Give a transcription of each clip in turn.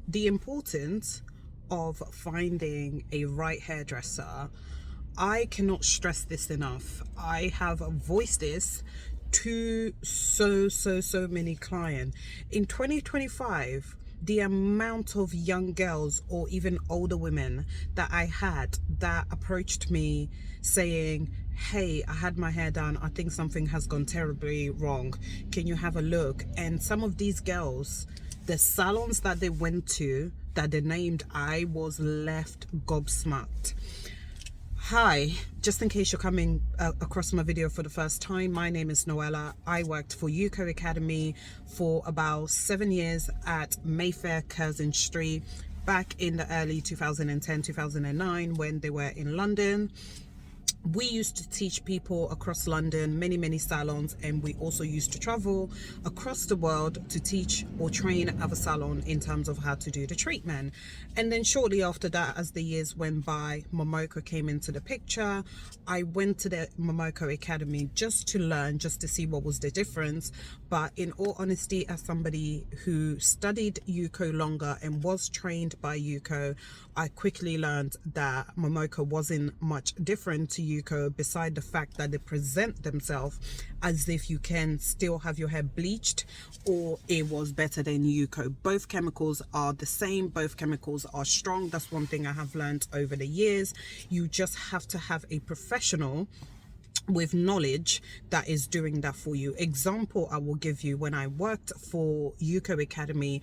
the importance of finding a right hairdresser, I cannot stress this enough. I have voiced this to so many clients. In 2025, the amount of young girls or even older women that I had that approached me saying, hey, I had my hair done, I think something has gone terribly wrong, can you have a look? And some of these girls, the salons that they went to that they named, I was left gobsmacked. Hi, just in case you're coming across my video for the first time, my name is Noella. I worked for UCO Academy for about 7 years at Mayfair Curzon Street back in the early 2010-2009 when they were in London. We used to teach people across London, many salons, and we also used to travel across the world to teach or train other salons in terms of how to do the treatment. And then shortly after that, as the years went by, Momoko came into the picture. I went to the Momoko Academy just to learn, just to see what was the difference. But in all honesty, as somebody who studied UCO longer and was trained by UCO, I quickly learned that Momoko wasn't much different to UCO, beside the fact that they present themselves as if you can still have your hair bleached, or it was better than UCO. Both chemicals are the same, both chemicals are strong. That's one thing I have learned over the years. You just have to have a professional with knowledge that is doing that for you. Example I will give you: when I worked for UCO Academy,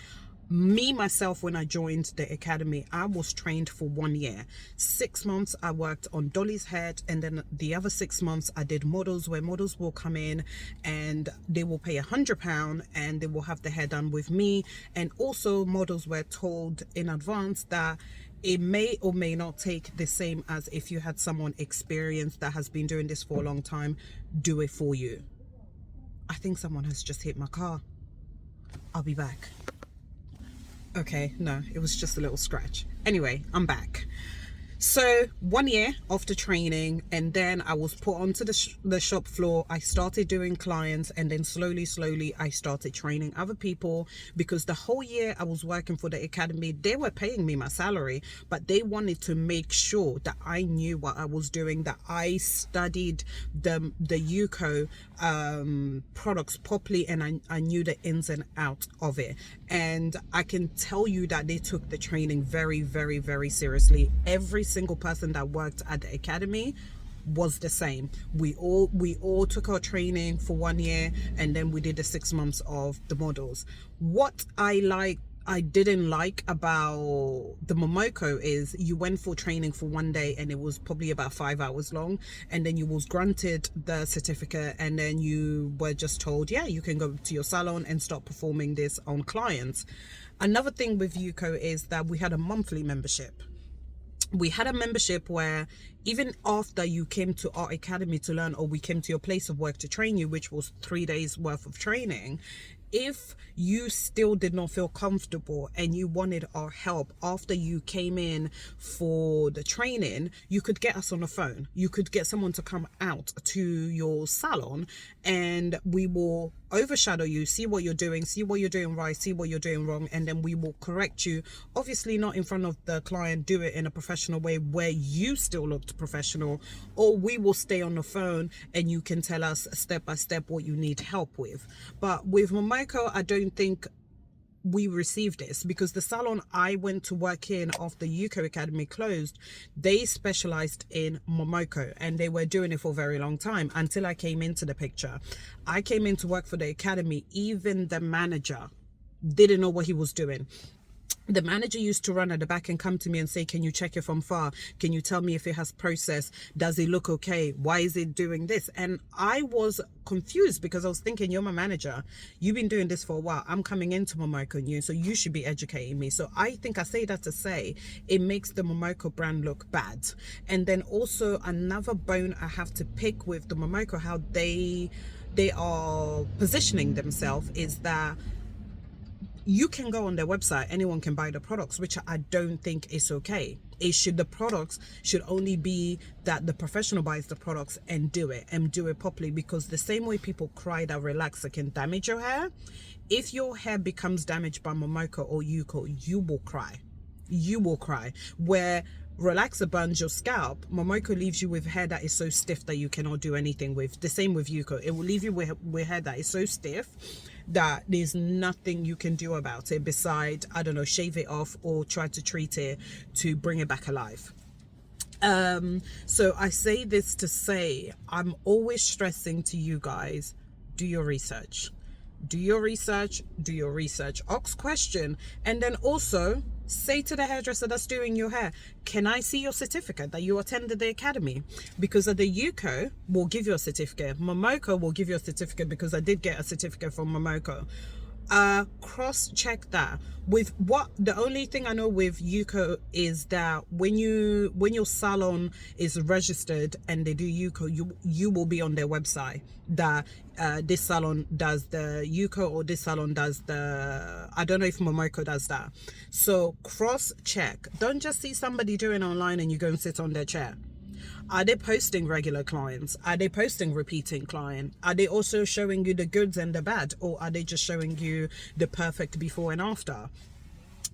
myself, when I joined the academy, I was trained for 1 year. 6 months I worked on Dolly's head, and then the other 6 months I did models, where models will come in and they will pay £100 and they will have the hair done with me. And also models were told in advance that it may or may not take the same as if you had someone experienced that has been doing this for a long time do it for you. I think someone has just hit my car. I'll be back. Okay, no, it was just a little scratch. Anyway, I'm back. So 1 year after training, and then I was put onto the shop floor. I started doing clients, and then slowly I started training other people, because the whole year I was working for the academy, they were paying me my salary, but they wanted to make sure that I knew what I was doing, that I studied the UCO products properly, and I knew the ins and outs of it. And I can tell you that they took the training very seriously. Every single person that worked at the academy was the same. We all took our training for 1 year, and then we did the 6 months of the models. What I didn't like about the Momoko is you went for training for 1 day, and it was probably about 5 hours long, and then you was granted the certificate, and then you were just told, yeah, you can go to your salon and start performing this on clients. Another thing with UCO is that we had a monthly membership. We had a membership where even after you came to our academy to learn, or we came to your place of work to train you, which was 3 days worth of training, if you still did not feel comfortable and you wanted our help after you came in for the training, you could get us on the phone. You could get someone to come out to your salon, and we will overshadow you, see what you're doing right, see what you're doing wrong, and then we will correct you. Obviously not in front of the client, do it in a professional way where you still looked professional, or we will stay on the phone and you can tell us step by step what you need help with. But with Momoko, I don't think we received this, because the salon I went to work in after UCO Academy closed, they specialized in Momoko, and they were doing it for a very long time until I came into the picture. I came in to work for the academy. Even the manager didn't know what he was doing. The manager used to run at the back and come to me and say, can you check it from far? Can you tell me if it has processed? Does it look okay? Why is it doing this? And I was confused, because I was thinking, you're my manager. You've been doing this for a while. I'm coming into Momoko new, so you should be educating me. So I think I say that to say it makes the Momoko brand look bad. And then also another bone I have to pick with the Momoko, how they are positioning themselves, is that you can go on their website, anyone can buy the products, which I don't think is okay. The products should only be that the professional buys the products and do it properly, because the same way people cry that relaxer can damage your hair, if your hair becomes damaged by Momoko or Yuko, you will cry. You will cry. Where relaxer burns your scalp, Momoko leaves you with hair that is so stiff that you cannot do anything with. The same with Yuko. It will leave you with hair that is so stiff that there's nothing you can do about it besides, I don't know, shave it off or try to treat it to bring it back alive. So I say this to say, I'm always stressing to you guys, do your research. Do your research, do your research. Ask question, and then also say to the hairdresser that's doing your hair, can I see your certificate that you attended the academy? Because the Yuko will give you a certificate. Momoko will give you a certificate, because I did get a certificate from Momoko. Cross check that. With what, the only thing I know with Yuko is that when your salon is registered and they do Yuko, you will be on their website that this salon does the Yuko, or this salon does the, I don't know if Momoko does that. So cross check. Don't just see somebody doing online and you go and sit on their chair. Are they posting regular clients? Are they posting repeating client? Are they also showing you the goods and the bad? Or are they just showing you the perfect before and after?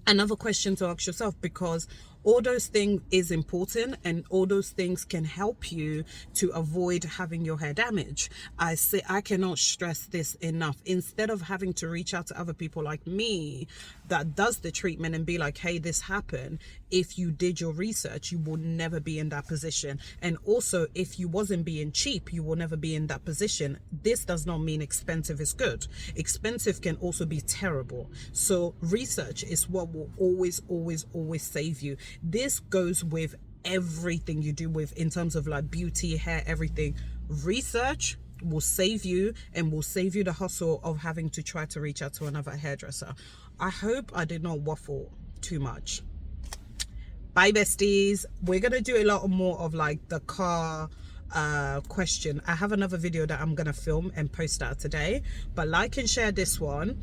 Another question to ask yourself, because all those things is important, and all those things can help you to avoid having your hair damage. I cannot stress this enough. Instead of having to reach out to other people like me that does the treatment and be like, hey, this happened, if you did your research, you will never be in that position. And also, if you wasn't being cheap, you will never be in that position. This does not mean expensive is good. Expensive can also be terrible. So research is what will always save you. This goes with everything you do with, in terms of like beauty, hair, everything. Research will save you, and will save you the hustle of having to try to reach out to another hairdresser. I hope I did not waffle too much. Bye besties. We're gonna do a lot more of like the car question. I have another video that I'm gonna film and post out today, but like and share this one.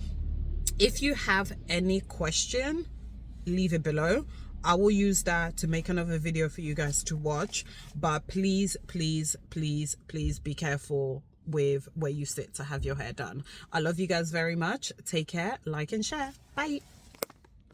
If you have any question, leave it below. I will use that to make another video for you guys to watch, but please be careful with where you sit to have your hair done. I love you guys very much. Take care, like and share. Bye.